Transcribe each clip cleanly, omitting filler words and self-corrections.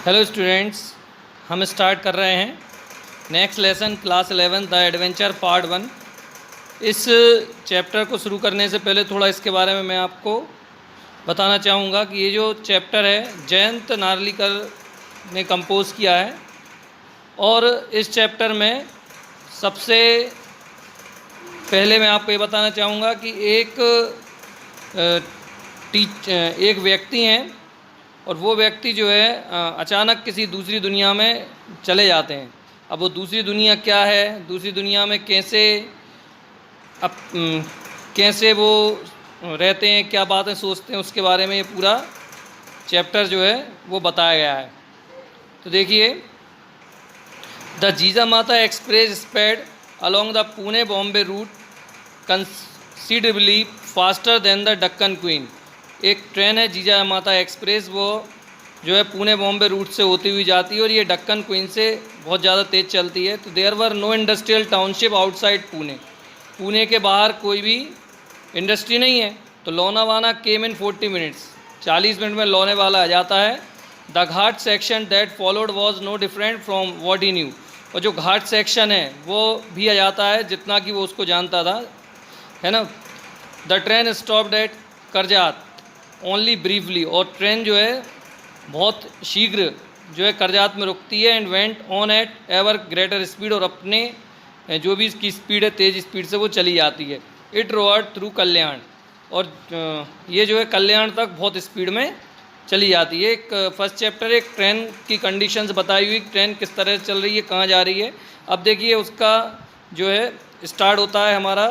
Hello students, हम start कर रहे हैं next lesson class 11 the adventure part 1। इस चैप्टर को शुरू करने से पहले थोड़ा इसके बारे में मैं आपको बताना चाहूँगा कि ये जो चैप्टर है जयंत नार्लिकर ने कंपोज़ किया है। और इस चैप्टर में सबसे पहले मैं आपको ये बताना चाहूँगा कि एक व्यक्ति हैं और वो व्यक्ति जो है अचानक किसी दूसरी दुनिया में चले जाते हैं। अब वो दूसरी दुनिया क्या है, दूसरी दुनिया में कैसे वो रहते हैं, क्या बातें सोचते हैं, उसके बारे में ये पूरा चैप्टर जो है वो बताया गया है। तो देखिए, the Jijamata Express sped along the Pune Bombay route considerably faster than the Deccan Queen. एक ट्रेन है जीजामाता एक्सप्रेस, वो जो है पुणे बॉम्बे रूट से होती हुई जाती है और ये डक्कन क्वीन से बहुत ज़्यादा तेज़ चलती है। तो there were no industrial township outside Pune. Pune के बाहर कोई भी इंडस्ट्री नहीं है। तो Lonavala came in 40 minutes, 40 minute में लोनावाला आ जाता है। The ghat section that followed was no different from what he knew. और जो घाट सेक्शन है वो भी आ जाता है जितना कि वो उसको जानता था, है ना। The train stopped at Karjat only briefly. और ट्रेन जो है बहुत शीघ्र जो है करजात में रुकती है। And went on at ever greater speed. और अपने जो भी इसकी स्पीड है, तेज़ स्पीड से वो चली जाती है। इट रोअर्ड थ्रू कल्याण। और ये जो है कल्याण तक बहुत स्पीड में चली जाती है। एक फर्स्ट चैप्टर एक ट्रेन की कंडीशंस बताई हुई, ट्रेन किस तरह से चल रही है, कहाँ जा रही है। अब देखिए उसका जो है स्टार्ट होता है हमारा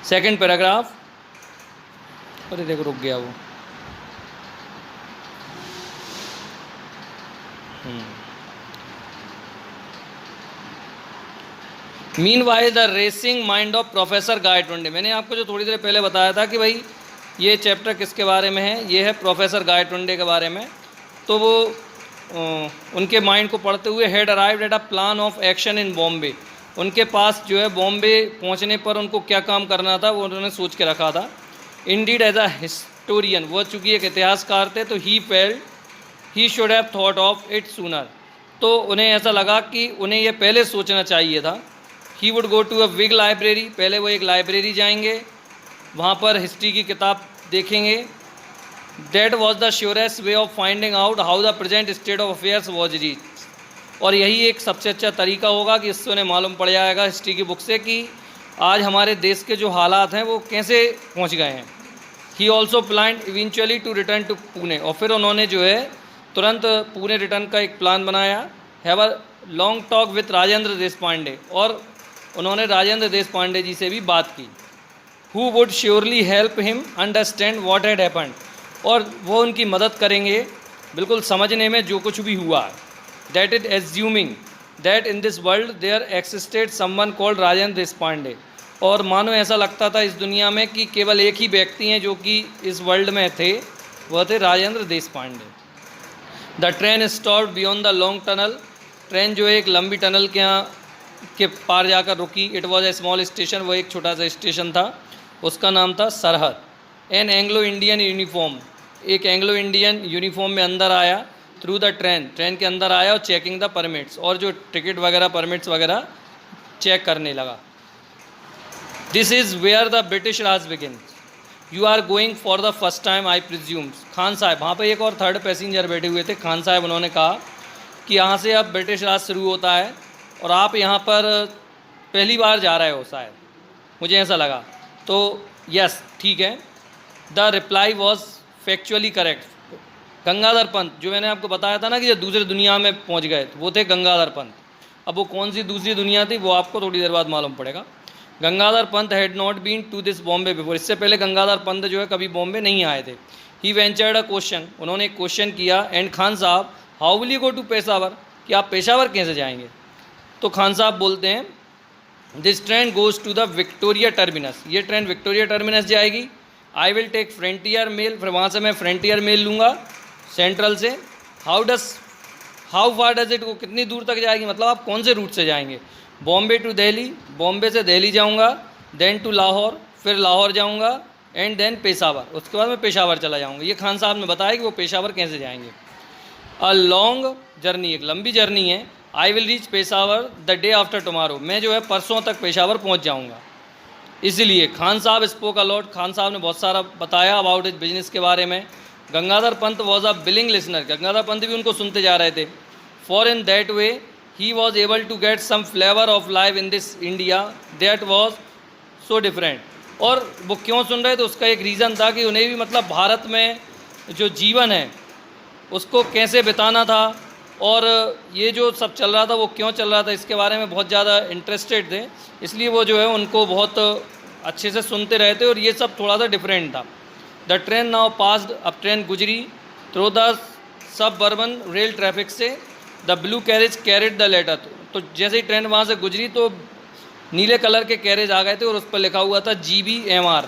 सेकंड पैराग्राफ। अरे देखो रुक गया वो। Meanwhile the racing mind of Professor Gaitonde. मैंने आपको जो थोड़ी देर पहले बताया था कि भाई ये चैप्टर किसके बारे में है, ये है प्रोफेसर गायटोंडे के बारे में। तो वो उनके माइंड को पढ़ते हुए had arrived at a plan of action in Bombay. उनके पास जो है बॉम्बे पहुंचने पर उनको क्या काम करना था वो उन्होंने सोच के रखा था। इंडीड एज अ हिस्टोरियन, वो चूँकि एक इतिहासकार थे, तो he felt he should have thought of it sooner. तो उन्हें ऐसा लगा कि उन्हें यह पहले सोचना चाहिए था। He would go to a big library. पहले वो एक लाइब्रेरी जाएंगे, वहाँ पर हिस्ट्री की किताब देखेंगे। That was the surest way of finding out how the present state of affairs was reach. और यही एक सबसे अच्छा तरीका होगा कि इससे उन्हें मालूम पड़ जाएगा हिस्ट्री की बुक से कि आज हमारे देश के जो हालात हैं वो कैसे पहुँच गए हैं। He also plan eventually to return to Pune. और फिर उन्होंने जो है तुरंत पुणे रिटर्न का एक प्लान बनाया। Have a long talk with Rajendra Deshpande. और उन्होंने राजेंद्र देशपांडे जी से भी बात की। Who would surely help him understand what had happened. और वो उनकी मदद करेंगे बिल्कुल समझने में जो कुछ भी हुआ। That it assuming that in this world there existed someone called Rajendra Deshpande. और मानो ऐसा लगता था इस दुनिया में कि केवल एक ही व्यक्ति हैं जो कि इस वर्ल्ड में थे, वह थे Rajendra Deshpande. The train stopped beyond the long tunnel. Train जो है एक लंबी टनल के यहाँ के पार जाकर रुकी। It was a small station, वो एक छोटा सा स्टेशन था, उसका नाम था सरहद। एन एंग्लो इंडियन यूनिफॉर्म, एक एंग्लो इंडियन यूनिफॉर्म में अंदर आया। थ्रू द ट्रेन, ट्रेन के अंदर आया और चेकिंग द परमिट्स, और जो टिकट वगैरह परमिट्स वगैरह चेक करने लगा। This is where the British Raj begin. You are going for the first time I presume. Khan Sahab, वहाँ पर एक और थर्ड पैसेंजर बैठे हुए थे। खान साहब उन्होंने कहा कि यहाँ से अब ब्रिटिश राज शुरू होता है और आप यहाँ पर पहली बार जा रहे हो शायद, मुझे ऐसा लगा। तो यस, ठीक है। The reply was factually correct. Gangadhar Pant, जो मैंने आपको बताया था ना कि जो दूसरी दुनिया में पहुँच गए, तो वो थे गंगाधर पंत। अब वो कौन सी दूसरी दुनिया थी वो आपको थोड़ी देर बाद मालूम पड़ेगा। Gangadhar Pant had not been to this Bombay before. इससे पहले गंगाधर पंत जो है कभी बॉम्बे नहीं आए थे। ही वेंचर्ड अ क्वेश्चन, उन्होंने एक क्वेश्चन किया। And Khan Sahab, how will you go to Peshawar, कि आप पेशावर कैसे जाएंगे। तो खान साहब बोलते हैं, this train goes to the Victoria Terminus. ये ट्रेन विक्टोरिया टर्मिनस जाएगी। I will take Frontier Mail, फिर वहाँ से मैं फ्रंटियर मेल लूँगा सेंट्रल से। How far does it go, कितनी दूर तक जाएगी, मतलब आप कौन से रूट से जाएंगे। बॉम्बे टू दिल्ली, बॉम्बे से दिल्ली जाऊँगा। देन टू लाहौर, फिर लाहौर जाऊँगा। एंड देन पेशावर, उसके बाद मैं पेशावर चला जाऊँगा। ये खान साहब ने बताया कि वो पेशावर कैसे जाएंगे। अ लॉन्ग जर्नी, एक लंबी जर्नी है। I will reach Peshawar the day after tomorrow, मैं जो है परसों तक पेशावर पहुँच जाऊँगा। इसलिए खान साहब स्पोक अलॉट, खान साहब ने बहुत सारा बताया अबाउट इज बिजनेस के बारे में। Gangadhar Pant was a billing listener, Gangadhar Pant भी उनको सुनते जा रहे थे। For in that way he was able to get some flavour of life in this India that was so different. और वो क्यों सुन रहे थे, उसका एक रीज़न था कि उन्हें भी मतलब भारत में जो जीवन है उसको कैसे बिताना था, और ये जो सब चल रहा था वो क्यों चल रहा था, इसके बारे में बहुत ज़्यादा इंटरेस्टेड थे। इसलिए वो जो है उनको बहुत अच्छे से सुनते रहे थे, और ये सब थोड़ा सा डिफरेंट था। द ट्रेन नाउ पास्ड, अब ट्रेन गुजरी through the suburban rail traffic से। The blue carriage carried the letter, तो जैसे ही ट्रेन वहाँ से गुजरी तो नीले कलर के कैरेज आ गए थे, और उस पर लिखा हुआ था GBMR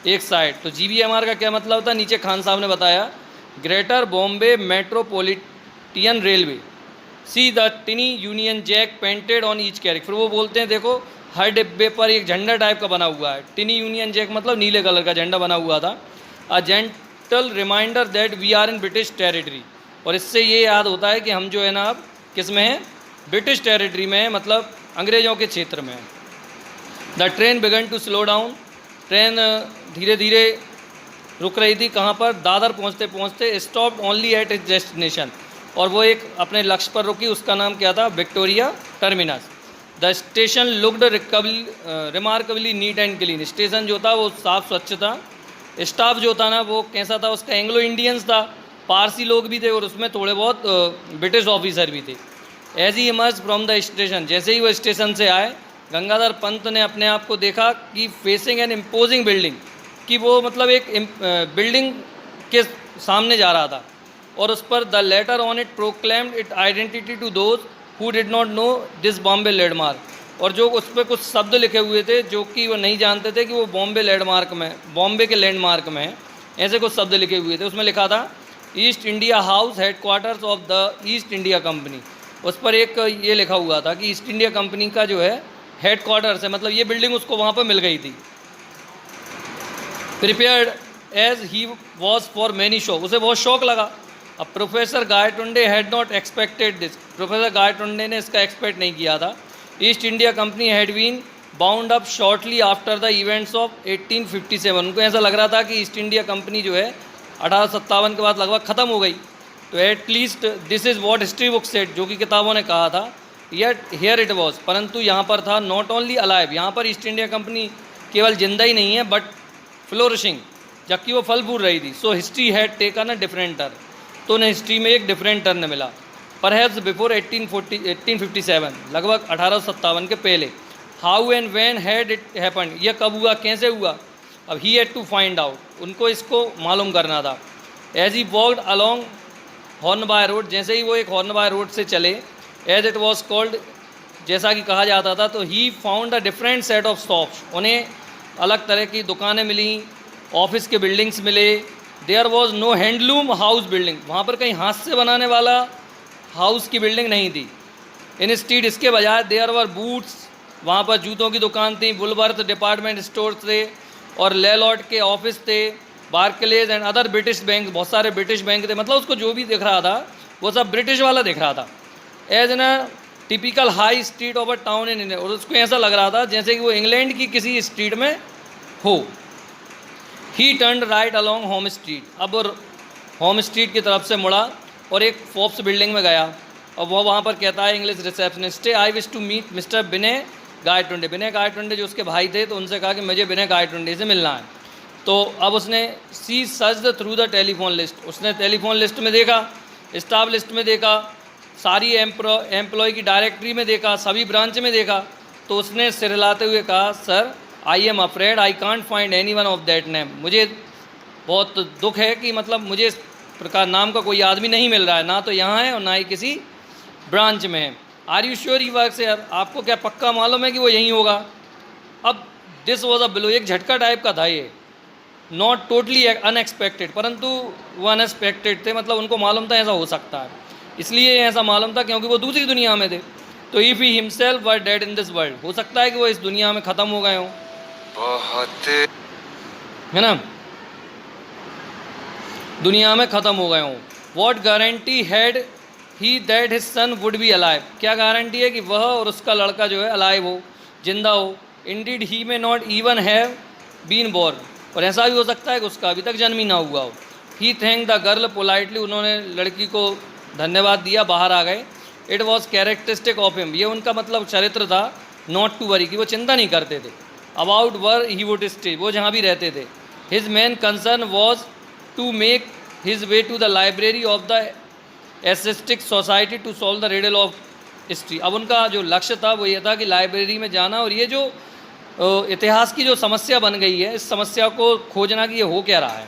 एक साइड। तो GBMR का क्या मतलब था, नीचे खान साहब ने बताया, Greater Bombay Metropolitan Railway, see the tiny Union Jack painted on each carriage. फिर वो बोलते हैं देखो हर डिब्बे पर एक झंडा टाइप का बना हुआ है, टिनी यूनियन जैक मतलब नीले कलर का झंडा बना हुआ था। A gentle reminder that we are in British territory, और इससे ये याद होता है कि हम जो है ना अब किस में हैं, ब्रिटिश टेरिटरी में है, मतलब अंग्रेज़ों के क्षेत्र में है। The train began to slow down, train धीरे धीरे रुक रही थी। कहाँ पर, दादर पहुँचते पहुँचते stop only at its destination, और वो एक अपने लक्ष्य पर रुकी, उसका नाम क्या था, Victoria terminus. The station looked remarkably neat and clean, station जो था वो साफ़ स्वच्छ था। स्टाफ जो था ना वो कैसा था, उसका एंग्लो इंडियंस था, पारसी लोग भी थे, और उसमें थोड़े बहुत ब्रिटिश ऑफिसर भी थे। As he emerge from the station, जैसे ही वो स्टेशन से आए, गंगाधर पंत ने अपने आप को देखा कि फेसिंग एन इम्पोजिंग बिल्डिंग, कि वो मतलब एक बिल्डिंग के सामने जा रहा था, और उस पर the letter on it proclaimed it identity to those who did not know this Bombay landmark, और जो उस पर कुछ शब्द लिखे हुए थे जो कि वो नहीं जानते थे कि वो बॉम्बे लैंडमार्क में, बॉम्बे के लैंडमार्क में है, ऐसे कुछ शब्द लिखे हुए थे। उसमें लिखा था East India house headquarters of the East India company, उस पर एक ये लिखा हुआ था कि ईस्ट इंडिया कंपनी का जो है हेडक्वार्टर्स है, मतलब ये बिल्डिंग उसको वहाँ पर मिल गई थी। Prepared as he was for many show, उसे बहुत शौक लगा। अब Professor Gaitonde had not expected this, Professor Gaitonde ने इसका एक्सपेक्ट नहीं किया था। East India Company had been bound up shortly after the events of 1857, उनको ऐसा लग रहा था कि ईस्ट इंडिया कंपनी जो है 1857 के बाद लगभग ख़त्म हो गई। तो at least this is what history book set, जो कि किताबों ने कहा था। येट हियर इट वॉज, परंतु यहाँ पर था नॉट ओनली अलाइव, यहाँ पर ईस्ट इंडिया कंपनी केवल जिंदा ही नहीं है बट फ्लोरिशिंग, जबकि वो फल फूल रही थी। So history had taken a different turn, तो उन्हें हिस्ट्री में एक डिफरेंट टर्न मिला। परहैप्स बिफोर 1857, लगभग 1857 के पहले। How and when had it happen, यह कब हुआ, कैसे हुआ। अब he had to find out, उनको इसको मालूम करना था। As he walked along Hornby Road, जैसे ही वो एक हॉर्नबाय रोड से चले, एज इट वॉज कॉल्ड, जैसा कि कहा जाता था, तो he found a different set of shops, उन्हें अलग तरह की दुकानें मिली, ऑफिस के बिल्डिंग्स मिले। There was no handloom house building, वहाँ पर कहीं हाथ से बनाने वाला हाउस की बिल्डिंग नहीं थी। इन स्ट्रीट, इसके बजाय देयर वर बूट्स, वहाँ पर जूतों की दुकान थी, वुलवर्थ डिपार्टमेंट स्टोर थे, और लेलॉट के ऑफिस थे, Barclays and other British bank, बहुत सारे ब्रिटिश बैंक थे। मतलब उसको जो भी दिख रहा था वो सब ब्रिटिश वाला दिख रहा था। As an a typical high street of a town in India, और उसको ऐसा लग रहा था जैसे कि वो इंग्लैंड की किसी स्ट्रीट में हो। ही turn right along home street, अब होम स्ट्रीट की तरफ से मुड़ा और एक फोर्ब्स बिल्डिंग में गया, और वो वहाँ पर कहता है English receptionist, I wish to meet Mister Vinay Gaitonde. Vinay Gaitonde जो उसके भाई थे, तो उनसे कहा कि मुझे विनय गायटुंडे से मिलना है। तो अब उसने she searched through the telephone list, उसने टेलीफोन लिस्ट में देखा, स्टाफ लिस्ट में देखा, सारी एम्प्लॉय की डायरेक्टरी में देखा, सभी ब्रांच में देखा। तो उसने सिर हिलाते हुए कहा, sir I am afraid I can't find any one of that name, मुझे बहुत दुख है कि मतलब मुझे इस प्रकार नाम का कोई आदमी नहीं मिल रहा है, ना तो यहाँ है और ना ही किसी ब्रांच में है। Are you sure he works here, आपको क्या पक्का मालूम है कि वो यहीं होगा। अब दिस वॉज अ ब्लो, एक झटका टाइप का था ये, नॉट टोटली अनएक्सपेक्टेड, परंतु वो अनएक्सपेक्टेड थे, मतलब उनको मालूम था ऐसा हो सकता है, इसलिए ऐसा मालूम था क्योंकि वो दूसरी दुनिया में थे। तो if he himself were dead in this world, हो सकता है कि वो इस दुनिया में ख़त्म हो गए हों। बहुत है ना, दुनिया में ख़त्म हो गए हों। What guarantee had he that his son would be alive, क्या गारंटी है कि वह और उसका लड़का जो है अलाइव हो, जिंदा हो। Indeed he may not even have been born, और ऐसा भी हो सकता है कि उसका अभी तक जन्म ही ना हुआ हो। ही थैंक द गर्ल पोलाइटली, उन्होंने लड़की को धन्यवाद दिया, बाहर आ गए। It was characteristic of him, ये उनका मतलब चरित्र था, नॉट टू वरी, कि वो चिंता नहीं करते थे, about where he would stay, वो जहाँ भी रहते थे। His main concern was to make his way to the library of the Asiatic Society to solve the riddle of history. अब उनका जो लक्ष्य था वो ये था कि लाइब्रेरी में जाना और ये जो इतिहास की जो समस्या बन गई है, इस समस्या को खोजना कि ये हो क्या रहा है।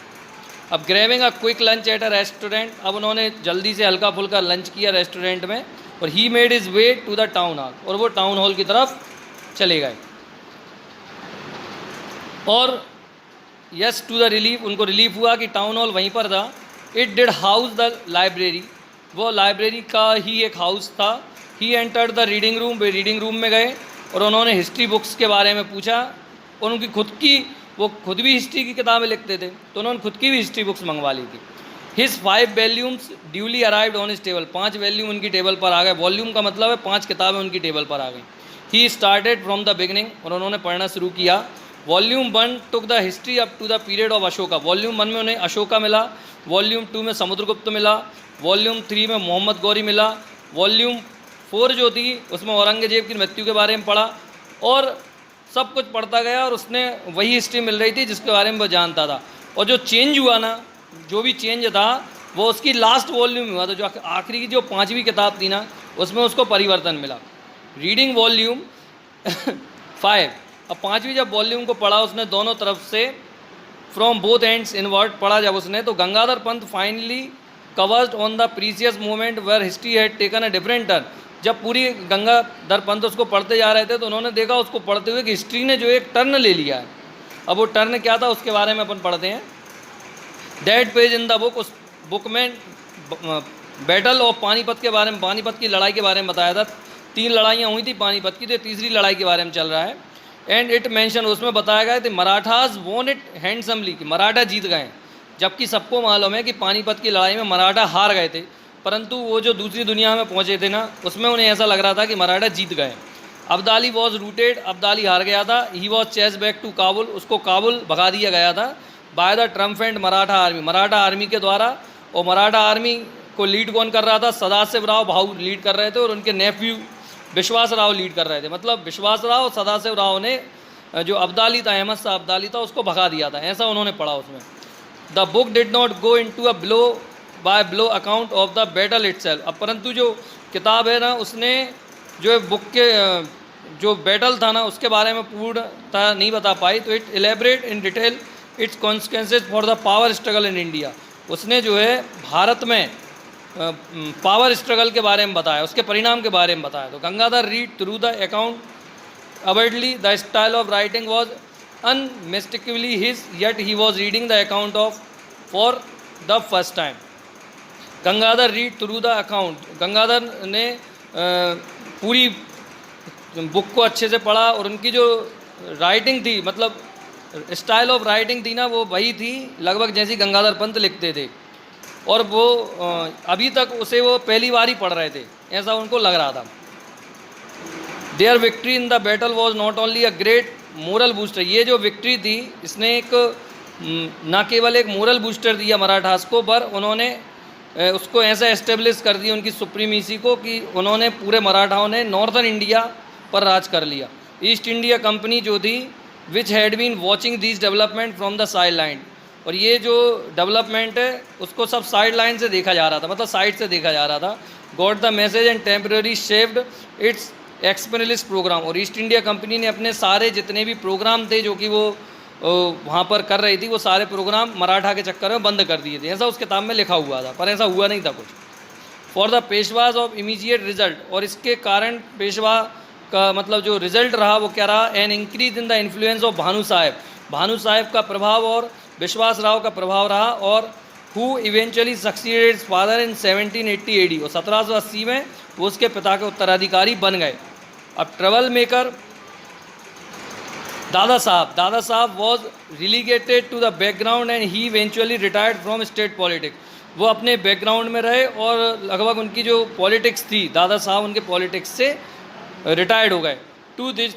अब grabbing a quick lunch at a restaurant, अब उन्होंने जल्दी से हल्का फुल्का लंच किया रेस्टोरेंट में, और he made his way to the town hall, और वो टाउन हॉल की तरफ चले गए। और यस टू द रिलीफ, उनको रिलीफ हुआ कि टाउन हॉल वहीं पर था। It did house the library, वो लाइब्रेरी का ही एक हाउस था। He entered the reading room, वे रीडिंग रूम में गए और उन्होंने हिस्ट्री बुक्स के बारे में पूछा, और उनकी खुद की, वो खुद भी हिस्ट्री की किताबें लिखते थे, तो उन्होंने खुद की भी हिस्ट्री बुक्स मंगवा ली थी। His 5 volumes duly arrived on his table, 5 volume उनकी टेबल पर आ गए। वॉल्यूम का मतलब है 5 किताबें उनकी टेबल पर आ गई। He started from the beginning, और उन्होंने पढ़ना शुरू किया। Volume 1 took the history up to the period of Ashoka, volume 1 में उन्हें अशोका मिला, वॉल्यूम 2 में समुद्रगुप्त मिला, वॉल्यूम 3 में मोहम्मद गौरी मिला, वॉल्यूम 4 जो थी उसमें औरंगजेब की मृत्यु के बारे में पढ़ा, और सब कुछ पढ़ता गया और उसने वही हिस्ट्री मिल रही थी जिसके बारे में वो जानता था। और जो चेंज हुआ ना, जो भी चेंज था वो उसकी लास्ट वॉल्यूम हुआ, तो जो आखिरी की जो 5वीं किताब थी ना, उसमें उसको परिवर्तन मिला। रीडिंग वॉल्यूम 5, अब 5वीं जब वॉल्यूम को पढ़ा उसने दोनों तरफ से, फ्रॉम बोथ एंड्स इनवर्ट पढ़ा जब उसने, तो Gangadhar Pant finally covered on the precious moment where history had taken a different turn. जब पूरी गंगाधर पंत उसको पढ़ते जा रहे थे तो उन्होंने देखा उसको पढ़ते हुए कि हिस्ट्री ने जो एक टर्न ले लिया है। अब वो टर्न क्या था उसके बारे में अपन पढ़ते हैं। That page in the book, उस बुक में बैटल ऑफ पानीपत के बारे में, पानीपत की लड़ाई के बारे में बताया था। 3 लड़ाइयाँ हुई थी पानीपत की, तो तीसरी लड़ाई के बारे में चल रहा है। एंड इट मेंशन, उसमें बताया गया कि मराठाज वोन इट हैंडसमली, कि मराठा जीत गए, जबकि सबको मालूम है कि पानीपत की लड़ाई में मराठा हार गए थे, परंतु वो जो दूसरी दुनिया में पहुंचे थे ना, उसमें उन्हें ऐसा लग रहा था कि मराठा जीत गए। अब्दाली वॉज रूटेड, अब्दाली हार गया था। He was chased back to Kabul, उसको काबुल भगा दिया गया था। By the triumphant Maratha army, Maratha army के द्वारा। और मराठा आर्मी को लीड कौन कर रहा था? सदाशिव राव भाऊ लीड कर रहे थे, और उनके नेफ्यू विश्वास राव लीड कर रहे थे। मतलब विश्वास राव और सदाशिव राव ने जो अब्दाली था, अहमद शाह अब्दाली था, उसको भगा दिया था, ऐसा उन्होंने पढ़ा उसमें। The book did not go into a blow by blow account of the battle itself. अब परंतु जो किताब है ना, उसने जो बुक के जो बैटल था ना उसके बारे में पूर्णतः नहीं बता पाई। तो it elaborate in detail it's consequences for the power struggle in India. उसने जो है भारत में पावर स्ट्रगल के बारे में बताया, उसके परिणाम के बारे में बताया। तो Gangadhar read through the account avidly, the style of writing was unmistakably his, yet he was reading the account of for the first time. Gangadhar read through the account, Gangadhar ने पूरी बुक को अच्छे से पढ़ा, और उनकी जो राइटिंग थी, मतलब स्टाइल ऑफ राइटिंग थी ना, वो वही थी लगभग जैसी गंगाधर पंत लिखते थे, और वो अभी तक उसे वो पहली बार ही पढ़ रहे थे, ऐसा उनको लग रहा था। There victory in the battle was not only a great moral booster, ये जो विक्ट्री थी इसने एक न केवल एक मोरल बूस्टर दिया मराठास को, पर उन्होंने उसको ऐसा एस्टेब्लिश कर दिया उनकी सुप्रीमेसी को कि उन्होंने पूरे मराठाओं ने नॉर्थन इंडिया पर राज कर लिया। ईस्ट इंडिया कंपनी जो थी which had been watching this development from the side line, और ये जो डेवलपमेंट है उसको सब साइड लाइन से देखा जा रहा था, मतलब साइड से देखा जा रहा था। Got the message and temporary shaped its expansionist programme, और ईस्ट इंडिया कंपनी ने अपने सारे जितने भी प्रोग्राम थे जो कि वो वहाँ पर कर रही थी, वो सारे प्रोग्राम मराठा के चक्कर में बंद कर दिए थे, ऐसा उस किताब में लिखा हुआ था, पर ऐसा हुआ नहीं था कुछ। For the पेशवाज of immediate result, और इसके कारण पेशवा का मतलब जो रिजल्ट रहा वो क्या रहा? An increase in the influence of Bhanu Saheb, Bhanu Saheb का प्रभाव और विश्वास राव का प्रभाव रहा, और who eventually succeeded his father in 1780 AD, और 1780 में वो उसके पिता के उत्तराधिकारी बन गए। अब trouble maker Dada Saheb was relegated to the background and he eventually retired from state politics. वो अपने बैकग्राउंड में रहे और लगभग उनकी जो पॉलिटिक्स थी, दादा साहब उनके पॉलिटिक्स से रिटायर्ड हो गए। टू दिस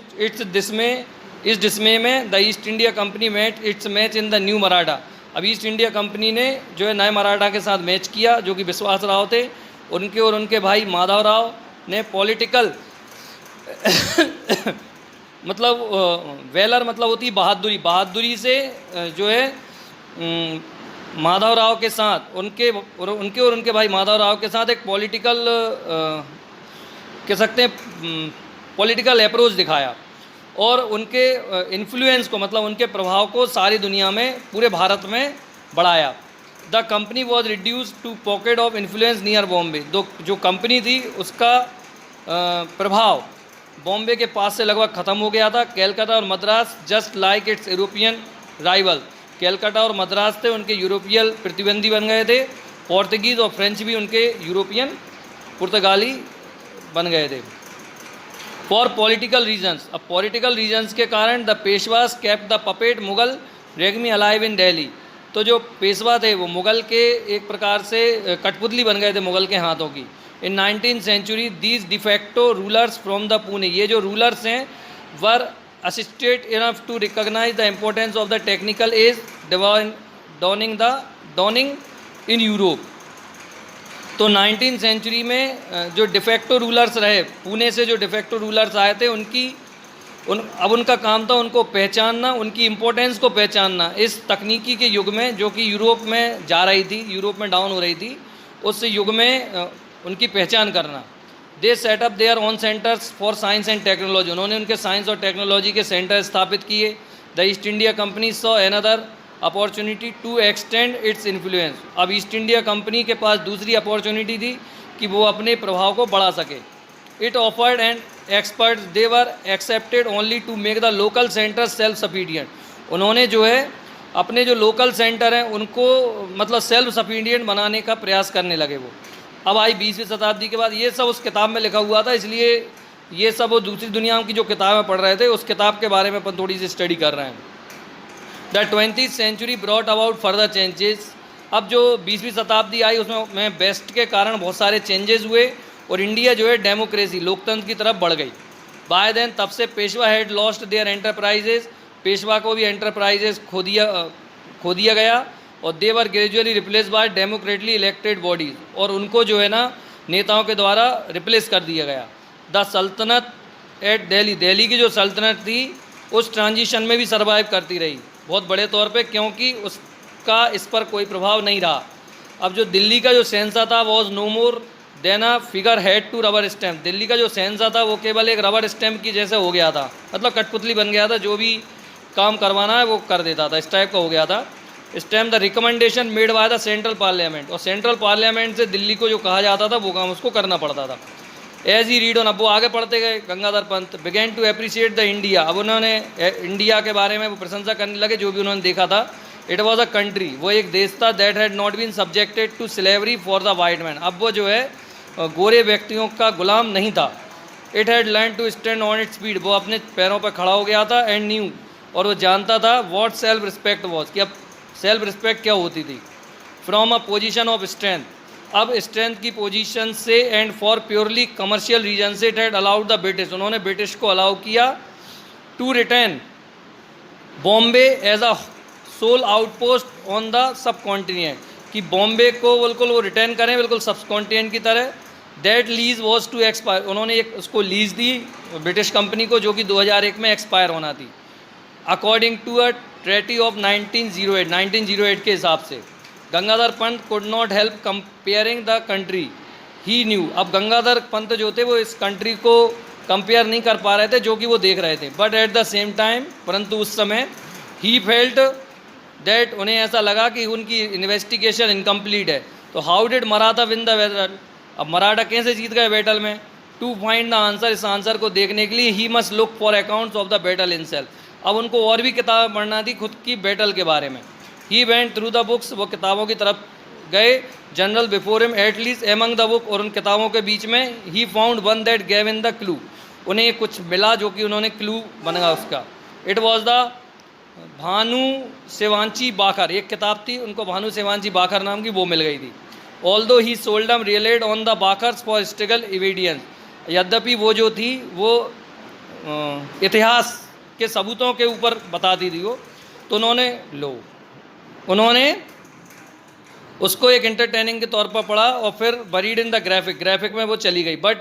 इस डिसमे में the East India Company met its match in the new Maratha. अब ईस्ट इंडिया कंपनी ने जो है नए मराठा के साथ मैच किया, जो कि विश्वास राव थे। उनके और उनके भाई माधव राव ने पॉलिटिकल मतलब वेलर मतलब होती बहादुरी, बहादुरी से जो है माधव राव के साथ उनके और उनके भाई माधव राव के साथ एक पॉलिटिकल कह सकते हैं पॉलिटिकल अप्रोच दिखाया और उनके इन्फ्लुएंस को मतलब उनके प्रभाव को सारी दुनिया में, पूरे भारत में बढ़ाया। The company was reduce to pocket of influence near Bombay. जो कंपनी थी उसका प्रभाव बॉम्बे के पास से लगभग ख़त्म हो गया था। कैलकाटा और Madras just like it's European rival. Calcutta और मद्रास थे उनके यूरोपियन प्रतिद्वंदी बन गए थे। पोर्तुगीज़ और फ्रेंच भी उनके यूरोपियन पुर्तगाली बन गए थे। फॉर पॉलिटिकल रीजन्स, अब पॉलिटिकल रीजन्स के कारण the Peshwas kept the puppet Mughal regime alive in Delhi. तो जो पेशवा थे वो मुगल के एक प्रकार से कठपुतली बन गए थे मुगल के हाथों की। In 19th century these de facto rulers from the Pune, ये जो रूलर्स हैं were assisted enough to recognise the importance of the technical age dawning in Europe. तो 19th सेंचुरी में जो डिफेक्टो रूलर्स रहे, पुणे से जो डिफेक्टो रूलर्स आए थे अब उनका काम था उनको पहचानना, उनकी इम्पोर्टेंस को पहचानना इस तकनीकी के युग में जो कि यूरोप में जा रही थी, यूरोप में डाउन हो रही थी, उस युग में उनकी पहचान करना। They set up their own centres for science and technology, उन्होंने उनके साइंस और टेक्नोलॉजी के सेंटर स्थापित किए। The East India Company saw another opportunity to extend its influence. अब ईस्ट इंडिया कंपनी के पास दूसरी अपॉर्चुनिटी थी कि वो अपने प्रभाव को बढ़ा सके। It offered and experts they were accepted only to make the local centre self sufficient. उन्होंने जो है अपने जो लोकल सेंटर हैं उनको मतलब सेल्फ सफिशिएंट बनाने का प्रयास करने लगे वो। अब आई 20वीं शताब्दी के बाद, ये सब उस किताब में लिखा हुआ था, इसलिए ये सब वो दूसरी दुनिया की जो किताबें पढ़ रहे थे उस किताब के बारे में अपन थोड़ी सी स्टडी कर रहे हैं। The 20th century brought about further changes. अब जो 20वीं शताब्दी आई उसमें वेस्ट के कारण बहुत सारे चेंजेस हुए और इंडिया जो है डेमोक्रेसी, लोकतंत्र की तरफ बढ़ गई। बाय देन तब से Peshwa had lost their enterprises, Peshwa को भी एंटरप्राइजेज खो दिया गया और they were gradually replace by democratically elected bodies, और उनको जो है ना नेताओं के द्वारा रिप्लेस कर दिया गया। द सल्तनत एट दिल्ली, दिल्ली की जो सल्तनत थी उस ट्रांजिशन में भी सर्वाइव करती रही बहुत बड़े तौर पे, क्योंकि उसका इस पर कोई प्रभाव नहीं रहा। अब जो दिल्ली का जो शहंशाह था was no more than a figure head to rubber stamp. Delhi का जो शहंशाह था वो केवल एक रबर स्टैम्प की जैसे हो गया था, मतलब कठपुतली बन गया था, जो भी काम करवाना है वो कर देता था, इस टाइप का हो गया था। इस time the recommendation made by the central parliament, और सेंट्रल पार्लियामेंट से दिल्ली को जो कहा जाता था वो काम उसको करना पड़ता था। एज ही रीड ऑन, अब वो आगे पढ़ते गए, Gangadhar Pant began to appreciate the India. अब उन्होंने इंडिया के बारे में वो प्रशंसा करने लगे जो भी उन्होंने देखा था। इट वॉज अ कंट्री, वो एक देश था that had not been subjected to slavery for the white man. अब वो जो है गोरे व्यक्तियों का गुलाम नहीं था। It had learn to stand on its feet, वो अपने पैरों पर खड़ा हो गया था। एंड न्यू, और वो जानता था व्हाट सेल्फ रिस्पेक्ट वॉज, कि अब सेल्फ रिस्पेक्ट क्या होती थी। From a position of strength, अब स्ट्रेंथ की पोजीशन से, and for purely commercial reason से it had allowed the British, उन्होंने ब्रिटिश को अलाउ किया to return Bombay as a sole outpost on the subcontinent, कि बॉम्बे को बिल्कुल वो रिटर्न करें बिल्कुल सब कॉन्टिनेंट की तरह। That lease was to expire, उन्होंने एक उसको लीज दी ब्रिटिश कंपनी को, जो कि 2001 में एक्सपायर होना थी। According to a treaty of 1908 के हिसाब से। Gangadhar Pant could not help comparing the country he knew, अब गंगाधर पंत जो थे वो इस कंट्री को कंपेयर नहीं कर पा रहे थे जो कि वो देख रहे थे। But at the same time, परंतु उस समय ही फेल्ट दैट, उन्हें ऐसा लगा कि उनकी इन्वेस्टिगेशन इनकम्प्लीट है। तो how did Maratha win the battle, अब मराठा कैसे जीत गए बैटल में। टू फाइंड द आंसर, इस आंसर को देखने के लिए he must look for accounts of the battle in self, अब उनको और भी किताब पढ़ना थी खुद की बैटल के बारे में। He went through the books, वो किताबों की तरफ गए। General before him at least among the book, और उन किताबों के बीच में he found one that gave in the clue, उन्हें कुछ मिला जो कि उन्होंने क्लू बना उसका। इट वॉज द भानु सेवांची बाखर, एक किताब थी उनको भानु सेवांची बाखर नाम की, वो मिल गई थी। Although he seldom relied on the bakhars for struggle evidence, यद्यपि वो जो थी वो इतिहास के सबूतों के ऊपर बताती थी वो, तो उन्होंने उसको एक एंटरटेनिंग के तौर पर पढ़ा और फिर बरीड इन द ग्राफिक में वो चली गई। But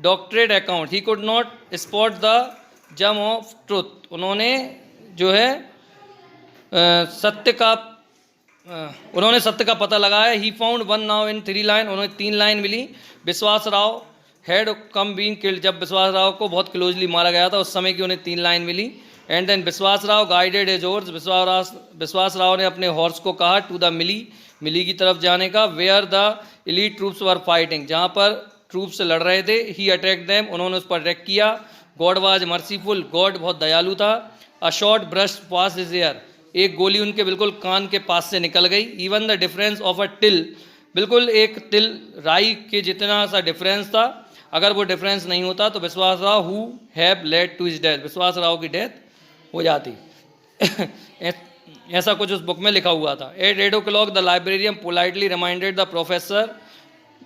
doctorate account he could not spot the जम ऑफ ट्रुथ, उन्होंने जो है उन्होंने सत्य का पता लगाया। He found one now in 3 line, उन्हें 3 लाइन मिली। विश्वास Rao had come being killed, जब विश्वास राव को बहुत क्लोजली मारा गया था उस समय की उन्हें 3 लाइन मिली। एंड देन विश्वास राव गाइडेड हिज हॉर्स, विश्वास राव ने अपने हॉर्स को कहा टू द मिली की तरफ जाने का। Where the elite troops were fighting, जहाँ पर ट्रूप्स लड़ रहे थे। ही अटैक देम, उन्होंने उस पर अटैक किया। गॉड वाज मर्सीफुल, गॉड बहुत दयालु था। A shot brush pass his year, एक गोली उनके बिल्कुल कान के पास से निकल गई। Even the difference of a till, बिल्कुल एक तिल राई के जितना सा डिफरेंस था, अगर वो डिफरेंस नहीं होता तो Vishwas Rao who have led to his death, Vishwas Rao की डेथ हो जाती। ऐसा कुछ उस बुक में लिखा हुआ था। At 8 o'clock the librarian politely reminded the professor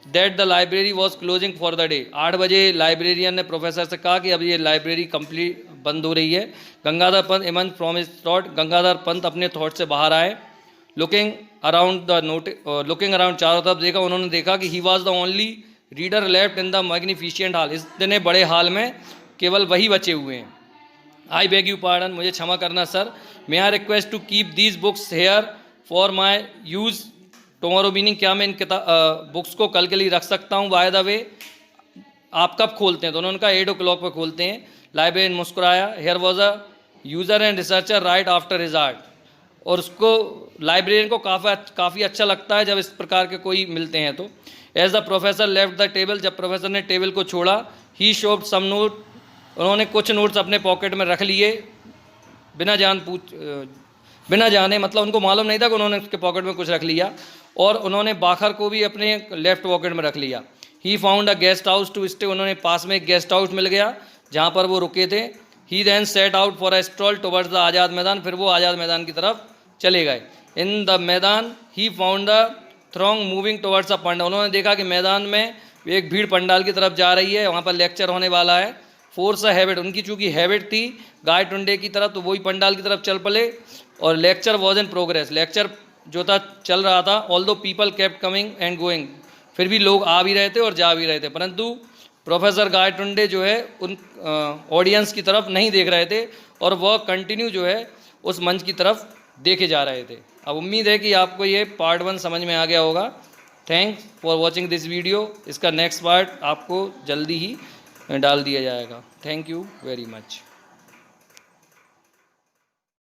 that the library was closing for the day, 8 बजे लाइब्रेरियन ने प्रोफेसर से कहा कि अब ये लाइब्रेरी कंप्लीट बंद हो रही है। गंगाधर पंत इमन from his thought, Gangadhar Pant अपने थॉट से बाहर आए। लुकिंग अराउंड चारों तरफ देखा, उन्होंने देखा कि he was the only reader left in the magnificent hall, इतने बड़े हॉल में केवल वही बचे हुए हैं। आई बेग यू पार्डन, मुझे क्षमा करना sir. May I request to keep these books here for my use tomorrow, meaning क्या मैं इन बुक्स को कल के लिए रख सकता हूँ? बाय द वे आप कब खोलते हैं? तो उन्होंने कहा 8 o'clock पर खोलते हैं। लाइब्रेरियन मुस्कुराया। Here was a user and researcher right after his art, और उसको लाइब्रेरियन को काफ़ी अच्छा लगता है जब इस प्रकार के कोई मिलते हैं। तो as the professor left the table, जब प्रोफेसर ने टेबल को छोड़ा, ही शोड सम नोट, उन्होंने कुछ नोट्स अपने पॉकेट में रख लिए बिना जाने, मतलब उनको मालूम नहीं था कि उन्होंने उसके पॉकेट में कुछ रख लिया, और उन्होंने बाखर को भी अपने लेफ्ट पॉकेट में रख लिया। He found a guest house to stay, उन्होंने पास में एक गेस्ट हाउस मिल गया जहाँ पर वो रुके थे। He then set out for a stroll towards the Azad Maidan, फिर वो आज़ाद मैदान की तरफ चले गए। इन द मैदान he found the throng moving towards a pandal, उन्होंने देखा कि मैदान में एक भीड़ पंडाल की तरफ जा रही है, वहाँ पर लेक्चर होने वाला है। फोर्स अ हैबिट, उनकी चूँकि हैबिट थी गाय टुंडे की तरफ, तो वही पंडाल की तरफ चल पड़े। और lecture was in progress, lecture जो था चल रहा था। Although people kept coming and going, फिर भी लोग आ भी रहे थे और जा भी रहे थे, परंतु प्रोफेसर गाय टुंडे जो है उन ऑडियंस की तरफ नहीं देख रहे थे, और वह कंटिन्यू जो है उस मंच की तरफ देखे जा रहे थे। अब उम्मीद है कि आपको ये पार्ट 1 समझ में आ गया होगा। Thanks for watching this video. इसका नेक्स्ट पार्ट आपको जल्दी ही डाल दिया जाएगा। Thank you very much.